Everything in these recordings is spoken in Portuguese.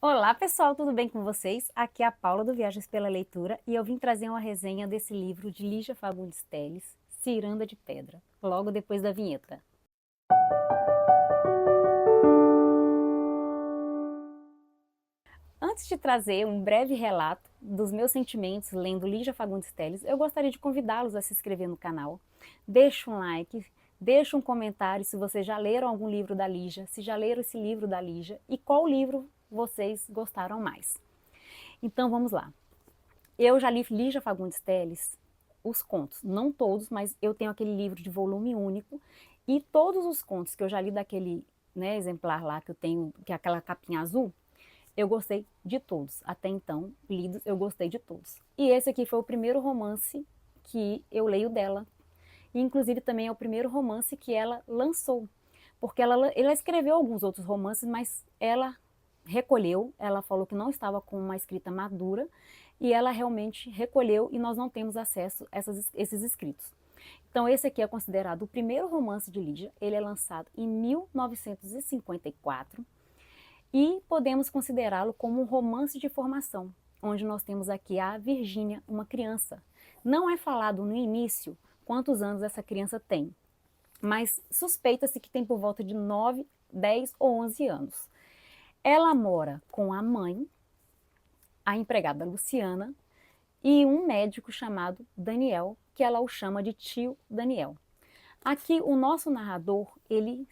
Olá pessoal, tudo bem com vocês? Aqui é a Paula do Viagens pela Leitura e eu vim trazer uma resenha desse livro de Lígia Fagundes Telles, Ciranda de Pedra, logo depois da vinheta. Antes de trazer um breve relato dos meus sentimentos lendo Lígia Fagundes Telles, eu gostaria de convidá-los a se inscrever no canal. Deixe um like, deixe um comentário se vocês já leram algum livro da Lígia, se já leram esse livro da Lígia e qual livro vocês gostaram mais. Então vamos lá. Eu já li Lígia Fagundes Telles, os contos, não todos, mas eu tenho aquele livro de volume único e todos os contos que eu já li daquele, né, exemplar lá que eu tenho, que é aquela capinha azul, eu gostei de todos. Até então, lidos, eu gostei de todos. E esse aqui foi o primeiro romance que eu leio dela. E, inclusive, também é o primeiro romance que ela lançou. Porque ela escreveu alguns outros romances, mas ela recolheu, ela falou que não estava com uma escrita madura, e ela realmente recolheu e nós não temos acesso a esses escritos. Então esse aqui é considerado o primeiro romance de Lígia, ele é lançado em 1954 e podemos considerá-lo como um romance de formação, onde nós temos aqui a Virgínia, uma criança. Não é falado no início quantos anos essa criança tem, mas suspeita-se que tem por volta de 9, 10 ou 11 anos. Ela mora com a mãe, a empregada Luciana, e um médico chamado Daniel, que ela o chama de tio Daniel. Aqui o nosso narrador, ele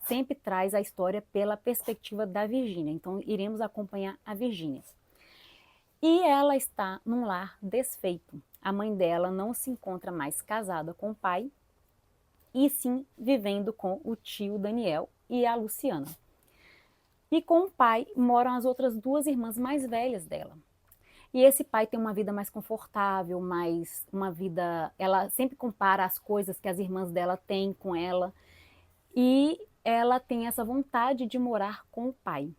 sempre traz a história pela perspectiva da Virgínia, então iremos acompanhar a Virgínia. E ela está num lar desfeito. A mãe dela não se encontra mais casada com o pai, e sim vivendo com o tio Daniel e a Luciana. E com o pai moram as outras duas irmãs mais velhas dela. E esse pai tem uma vida mais confortável, mais uma vida. Ela sempre compara as coisas que as irmãs dela têm com ela. E ela tem essa vontade de morar com o pai.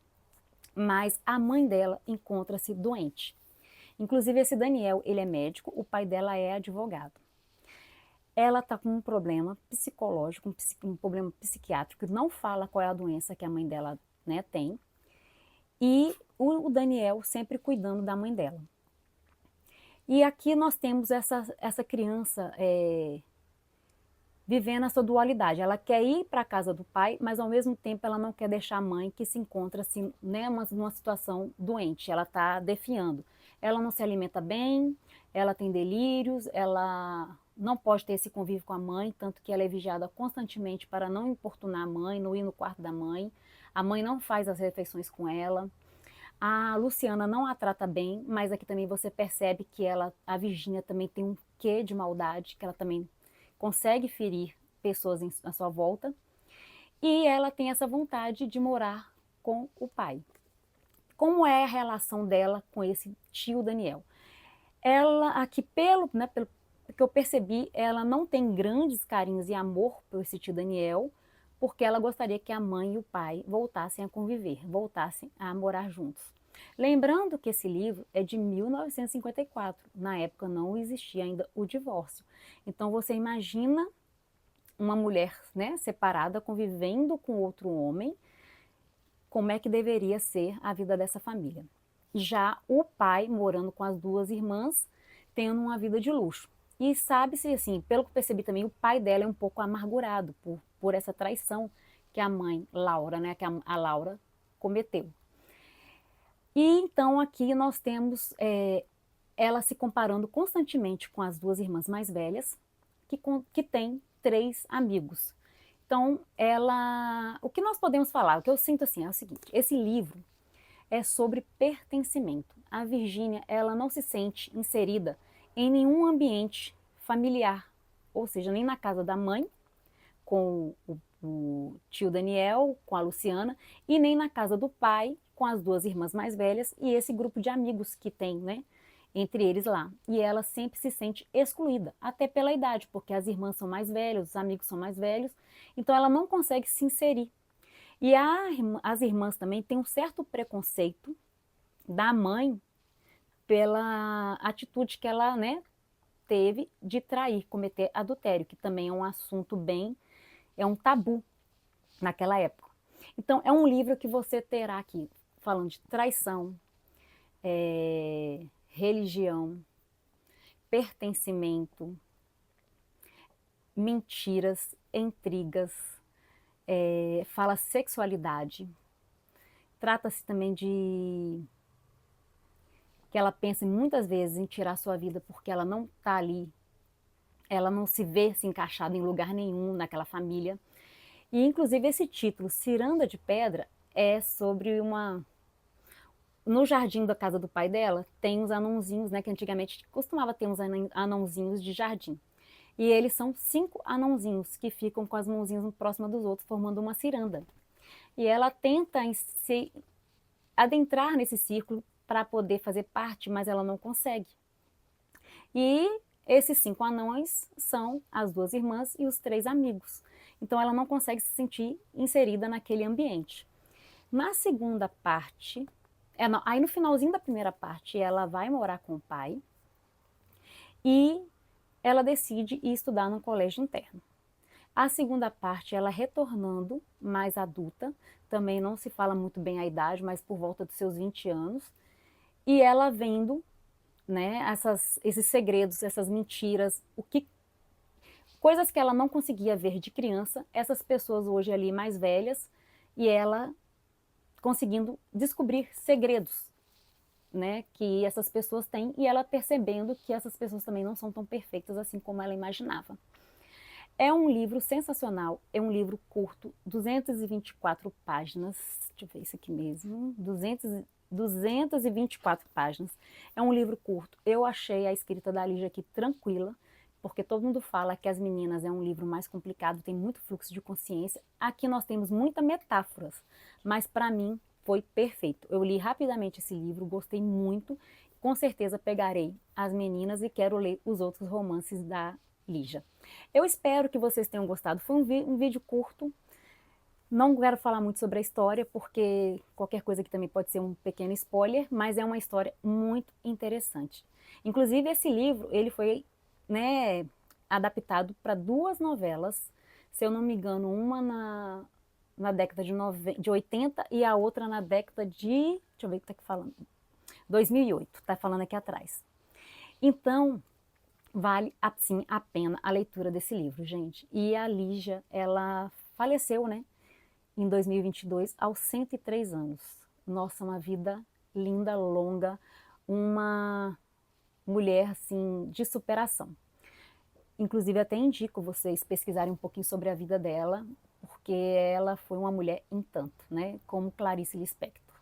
Mas a mãe dela encontra-se doente. Inclusive, esse Daniel, ele é médico, o pai dela é advogado. Ela está com um problema psicológico, um problema psiquiátrico, não fala qual é a doença que a mãe dela, né, tem. E o Daniel sempre cuidando da mãe dela. E aqui nós temos essa criança vivendo essa dualidade. Ela quer ir para a casa do pai, mas ao mesmo tempo ela não quer deixar a mãe que se encontra assim, né, numa situação doente. Ela está definhando. Ela não se alimenta bem, ela tem delírios, ela não pode ter esse convívio com a mãe, tanto que ela é vigiada constantemente para não importunar a mãe, não ir no quarto da mãe. A mãe não faz as refeições com ela. A Luciana não a trata bem, mas aqui também você percebe que a Virgínia também tem um quê de maldade, que ela também consegue ferir pessoas à sua volta. E ela tem essa vontade de morar com o pai. Como é a relação dela com esse tio Daniel? Ela, aqui pelo que eu percebi, ela não tem grandes carinhos e amor por esse tio Daniel, porque ela gostaria que a mãe e o pai voltassem a conviver, voltassem a morar juntos. Lembrando que esse livro é de 1954, na época não existia ainda o divórcio. Então você imagina uma mulher, né, separada, convivendo com outro homem, como é que deveria ser a vida dessa família. Já o pai, morando com as duas irmãs, tendo uma vida de luxo. E sabe-se, assim, pelo que percebi também, o pai dela é um pouco amargurado por essa traição que a mãe, Laura, né, que a Laura cometeu. E então aqui nós temos ela se comparando constantemente com as duas irmãs mais velhas, que têm 3 amigos. Então, o que nós podemos falar, o que eu sinto assim é o seguinte, esse livro é sobre pertencimento. A Virgínia, ela não se sente inserida em nenhum ambiente familiar, ou seja, nem na casa da mãe, com o tio Daniel, com a Luciana, e nem na casa do pai, com as duas irmãs mais velhas e esse grupo de amigos que tem, né, entre eles lá. E ela sempre se sente excluída, até pela idade, porque as irmãs são mais velhas, os amigos são mais velhos, então ela não consegue se inserir. E as irmãs também têm um certo preconceito da mãe pela atitude que ela, né, teve de trair, cometer adultério, que também é um assunto é um tabu naquela época. Então, é um livro que você terá que falando de traição, religião, pertencimento, mentiras, intrigas, fala sexualidade. Trata-se também de que ela pensa muitas vezes em tirar sua vida porque ela não está ali, ela não se vê se encaixada em lugar nenhum naquela família. E inclusive esse título, Ciranda de Pedra, é sobre uma... No jardim da casa do pai dela tem uns anãozinhos, né, que antigamente costumava ter uns anãozinhos de jardim. E eles são 5 anãozinhos que ficam com as mãozinhas próximas dos outros, formando uma ciranda. E ela tenta se adentrar nesse círculo para poder fazer parte, mas ela não consegue. E esses 5 anões são as 2 irmãs e os 3 amigos. Então ela não consegue se sentir inserida naquele ambiente. Na segunda parte, aí no finalzinho da primeira parte, ela vai morar com o pai e ela decide ir estudar num colégio interno. A segunda parte, ela retornando mais adulta, também não se fala muito bem a idade, mas por volta dos seus 20 anos, e ela vendo, né, esses segredos, essas mentiras, coisas que ela não conseguia ver de criança, essas pessoas hoje ali mais velhas, e ela conseguindo descobrir segredos, né, que essas pessoas têm, e ela percebendo que essas pessoas também não são tão perfeitas assim como ela imaginava. É um livro sensacional, é um livro curto, 224 páginas, deixa eu ver isso aqui mesmo, 224 páginas. É um livro curto, eu achei a escrita da Lígia aqui tranquila, porque todo mundo fala que As Meninas é um livro mais complicado, tem muito fluxo de consciência. Aqui nós temos muitas metáforas, mas para mim foi perfeito. Eu li rapidamente esse livro, gostei muito, com certeza pegarei As Meninas e quero ler os outros romances da Lígia. Eu espero que vocês tenham gostado. Foi um vídeo curto, não quero falar muito sobre a história, porque qualquer coisa aqui também pode ser um pequeno spoiler, mas é uma história muito interessante. Inclusive, esse livro, ele foi, né, adaptado para 2 novelas, se eu não me engano, uma na década de 80 e a outra na década de... deixa eu ver o que está aqui falando. 2008, está falando aqui atrás. Então, vale, assim, a pena a leitura desse livro, gente. E a Lígia, ela faleceu, né, em 2022, aos 103 anos. Nossa, uma vida linda, longa, uma mulher, assim, de superação. Inclusive, até indico vocês pesquisarem um pouquinho sobre a vida dela, porque ela foi uma mulher em tanto, né, como Clarice Lispector.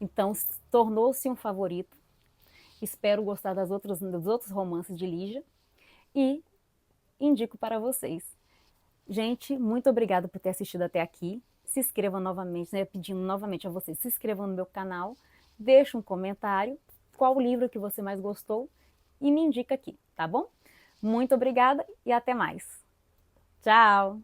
Então, tornou-se um favorito. Espero gostar dos outros romances de Lígia e indico para vocês. Gente, muito obrigada por ter assistido até aqui. Se inscrevam novamente, né, pedindo novamente a vocês, se inscrevam no meu canal, deixe um comentário, qual o livro que você mais gostou e me indica aqui, tá bom? Muito obrigada e até mais. Tchau!